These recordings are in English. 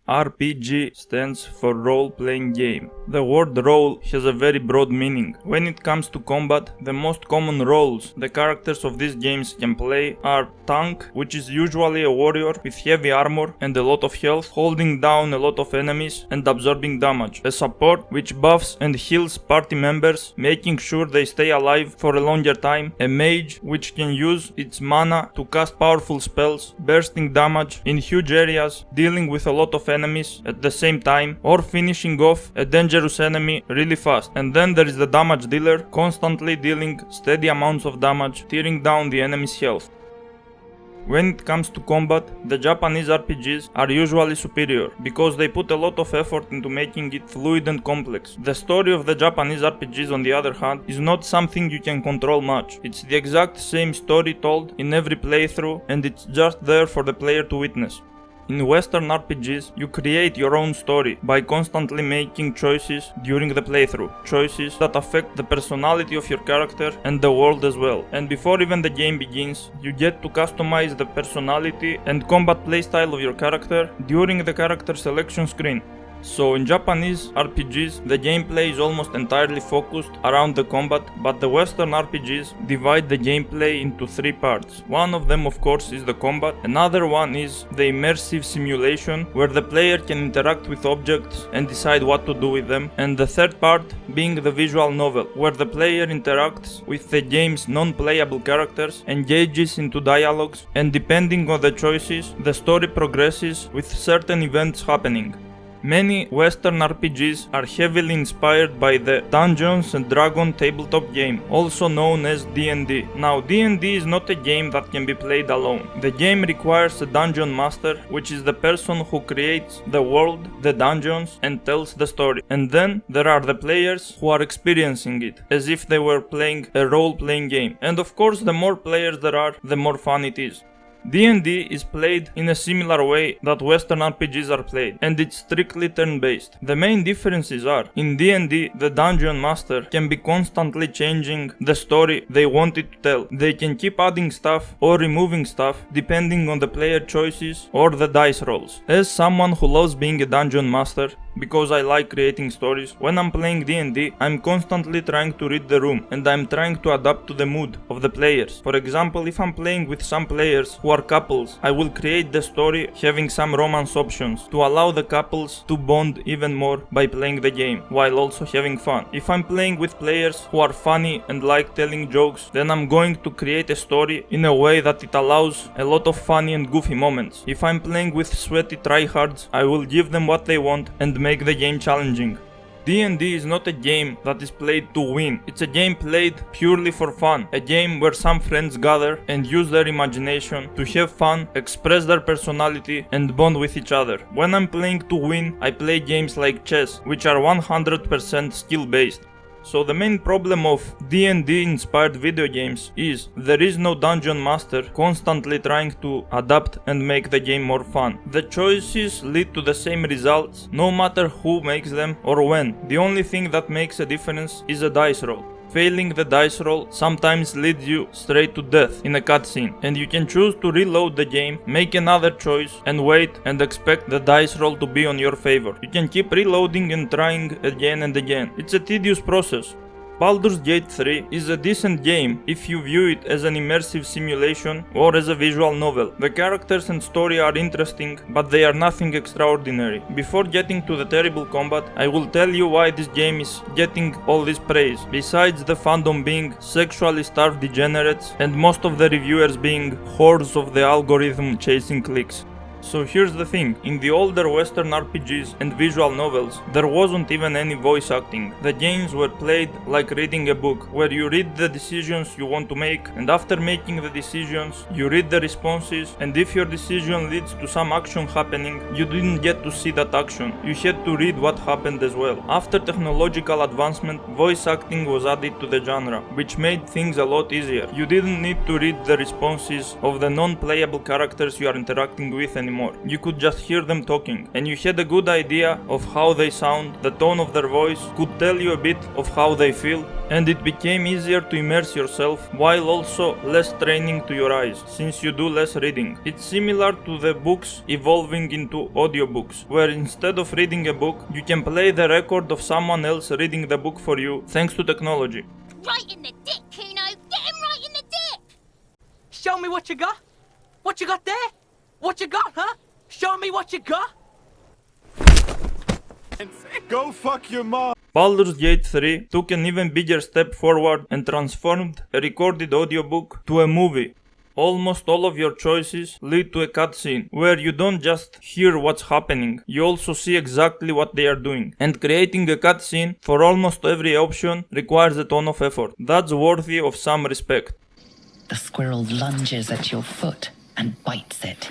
RPG stands for role-playing game. The word role has a very broad meaning. When it comes to combat, the most common roles the characters of these games can play are tank, which is usually a warrior with heavy armor and a lot of health, holding down a lot of enemies and absorbing damage. A support, which buffs and heals party members, making sure they stay alive for a longer time. A mage, which can use its mana to cast powerful spells, bursting damage in huge areas, dealing with a lot of enemies at the same time, or finishing off a dangerous enemy really fast. And then there is the damage dealer, constantly dealing steady amounts of damage, tearing down the enemy's health. When it comes to combat, the Japanese RPGs are usually superior, because they put a lot of effort into making it fluid and complex. The story of the Japanese RPGs, on the other hand, is not something you can control much. It's the exact same story told in every playthrough, and it's just there for the player to witness. In Western RPGs, you create your own story by constantly making choices during the playthrough, choices that affect the personality of your character and the world as well. And before even the game begins, you get to customize the personality and combat playstyle of your character during the character selection screen. So in Japanese RPGs, the gameplay is almost entirely focused around the combat, but the Western RPGs divide the gameplay into three parts. One of them, of course, is the combat, another one is the immersive simulation, where the player can interact with objects and decide what to do with them, and the third part being the visual novel, where the player interacts with the game's non-playable characters, engages into dialogues, and depending on the choices, the story progresses with certain events happening. Many Western RPGs are heavily inspired by the Dungeons and Dragons tabletop game, also known as D&D. Now, D&D is not a game that can be played alone. The game requires a dungeon master, which is the person who creates the world, the dungeons, and tells the story. And then there are the players who are experiencing it, as if they were playing a role-playing game. And of course, the more players there are, the more fun it is. D&D is played in a similar way that Western RPGs are played, and it's strictly turn-based. The main differences are, in D&D, the Dungeon Master can be constantly changing the story they want it to tell. They can keep adding stuff or removing stuff depending on the player choices or the dice rolls. As someone who loves being a Dungeon Master, because I like creating stories, when I'm playing D&D, I'm constantly trying to read the room, and I'm trying to adapt to the mood of the players. For example, if I'm playing with some players who are couples, I will create the story having some romance options to allow the couples to bond even more by playing the game, while also having fun. If I'm playing with players who are funny and like telling jokes, then I'm going to create a story in a way that it allows a lot of funny and goofy moments. If I'm playing with sweaty tryhards, I will give them what they want and make the game challenging. D&D is not a game that is played to win, it's a game played purely for fun, a game where some friends gather and use their imagination to have fun, express their personality and bond with each other. When I'm playing to win, I play games like chess, which are 100% skill based. So the main problem of D&D inspired video games is there is no dungeon master constantly trying to adapt and make the game more fun. The choices lead to the same results no matter who makes them or when. The only thing that makes a difference is a dice roll. Failing the dice roll sometimes leads you straight to death in a cutscene, and you can choose to reload the game, make another choice, and wait and expect the dice roll to be on your favor. You can keep reloading and trying again and again. It's a tedious process. Baldur's Gate 3 is a decent game if you view it as an immersive simulation or as a visual novel. The characters and story are interesting, but they are nothing extraordinary. Before getting to the terrible combat, I will tell you why this game is getting all this praise, besides the fandom being sexually starved degenerates and most of the reviewers being whores of the algorithm chasing clicks. So here's the thing, in the older Western RPGs and visual novels, there wasn't even any voice acting. The games were played like reading a book, where you read the decisions you want to make, and after making the decisions, you read the responses, and if your decision leads to some action happening, you didn't get to see that action, you had to read what happened as well. After technological advancement, voice acting was added to the genre, which made things a lot easier. You didn't need to read the responses of the non-playable characters you are interacting with anymore. anymore. You could just hear them talking, and you had a good idea of how they sound, the tone of their voice could tell you a bit of how they feel, and it became easier to immerse yourself while also less training to your eyes, since you do less reading. It's similar to the books evolving into audiobooks, where instead of reading a book, you can play the record of someone else reading the book for you thanks to technology. Right in the dick, Kuno! Get him right in the dick! Show me what you got. What you got there? What you got, huh? Show me what you got. Go fuck your mom! Baldur's Gate 3 took an even bigger step forward and transformed a recorded audiobook to a movie. Almost all of your choices lead to a cutscene, where you don't just hear what's happening, you also see exactly what they are doing. And creating a cutscene for almost every option requires a ton of effort. That's worthy of some respect. The squirrel lunges at your foot and bites it.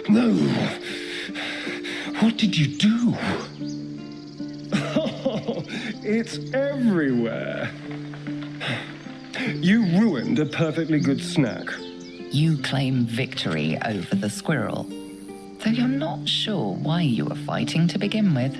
No. What did you do? Oh, it's everywhere. You ruined a perfectly good snack. You claim victory over the squirrel, though you're not sure why you were fighting to begin with.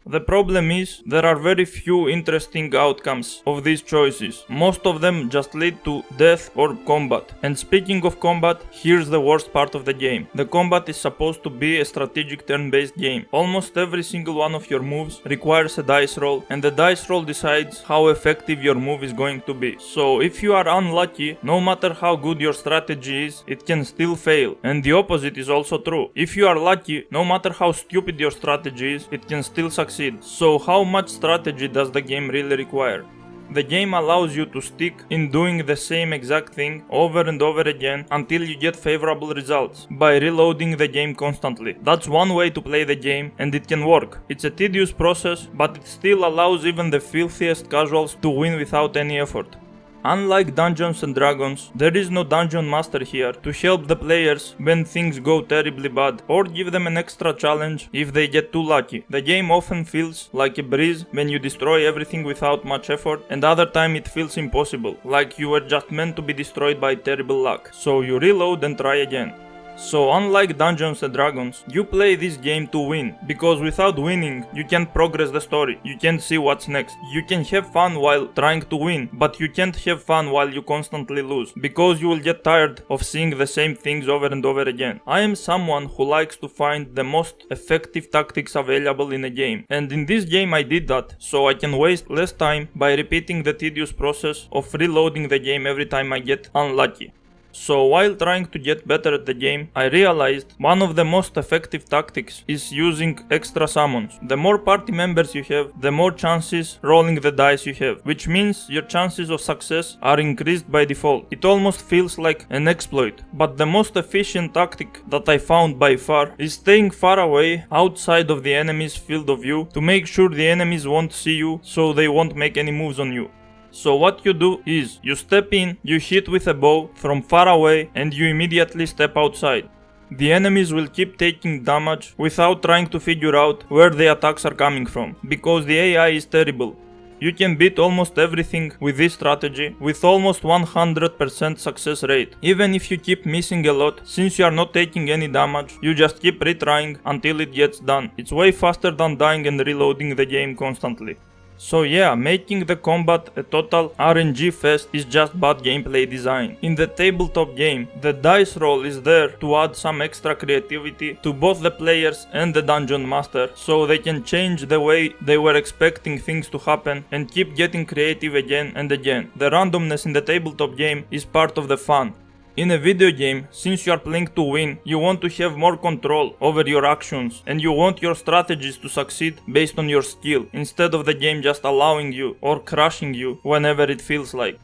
The problem is, there are very few interesting outcomes of these choices. Most of them just lead to death or combat. And speaking of combat, here's the worst part of the game. The combat is supposed to be a strategic turn-based game. Almost every single one of your moves requires a dice roll, and the dice roll decides how effective your move is going to be. So if you are unlucky, no matter how good your strategy is, it can still fail. And the opposite is also true. If you are lucky, no matter how stupid your strategy is, it can still succeed. So how much strategy does the game really require? The game allows you to stick in doing the same exact thing over and over again until you get favorable results, by reloading the game constantly. That's one way to play the game, and it can work. It's a tedious process, but it still allows even the filthiest casuals to win without any effort. Unlike Dungeons and Dragons, there is no dungeon master here to help the players when things go terribly bad, or give them an extra challenge if they get too lucky. The game often feels like a breeze when you destroy everything without much effort, and other time it feels impossible, like you were just meant to be destroyed by terrible luck. So you reload and try again. So unlike Dungeons and Dragons, you play this game to win, because without winning, you can't progress the story, you can't see what's next. You can have fun while trying to win, but you can't have fun while you constantly lose, because you will get tired of seeing the same things over and over again. I am someone who likes to find the most effective tactics available in a game, and in this game I did that, so I can waste less time by repeating the tedious process of reloading the game every time I get unlucky. So while trying to get better at the game, I realized one of the most effective tactics is using extra summons. The more party members you have, the more chances rolling the dice you have, which means your chances of success are increased by default. It almost feels like an exploit, but the most efficient tactic that I found by far is staying far away outside of the enemy's field of view to make sure the enemies won't see you, so they won't make any moves on you. So what you do is, you step in, you hit with a bow from far away, and you immediately step outside. The enemies will keep taking damage without trying to figure out where the attacks are coming from, because the AI is terrible. You can beat almost everything with this strategy with almost 100% success rate. Even if you keep missing a lot, since you are not taking any damage, you just keep retrying until it gets done. It's way faster than dying and reloading the game constantly. So yeah, making the combat a total RNG fest is just bad gameplay design. In the tabletop game, the dice roll is there to add some extra creativity to both the players and the dungeon master, so they can change the way they were expecting things to happen and keep getting creative again and again. The randomness in the tabletop game is part of the fun. In a video game, since you are playing to win, you want to have more control over your actions, and you want your strategies to succeed based on your skill, instead of the game just allowing you or crushing you whenever it feels like.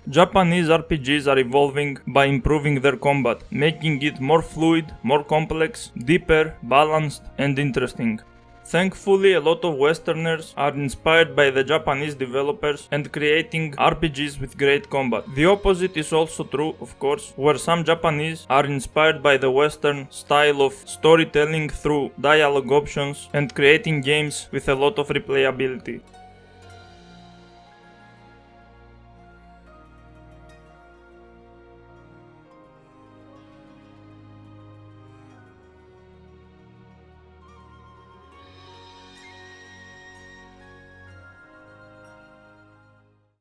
Japanese RPGs are evolving by improving their combat, making it more fluid, more complex, deeper, balanced, and interesting. Thankfully, a lot of Westerners are inspired by the Japanese developers and creating RPGs with great combat. The opposite is also true, of course, where some Japanese are inspired by the Western style of storytelling through dialogue options and creating games with a lot of replayability.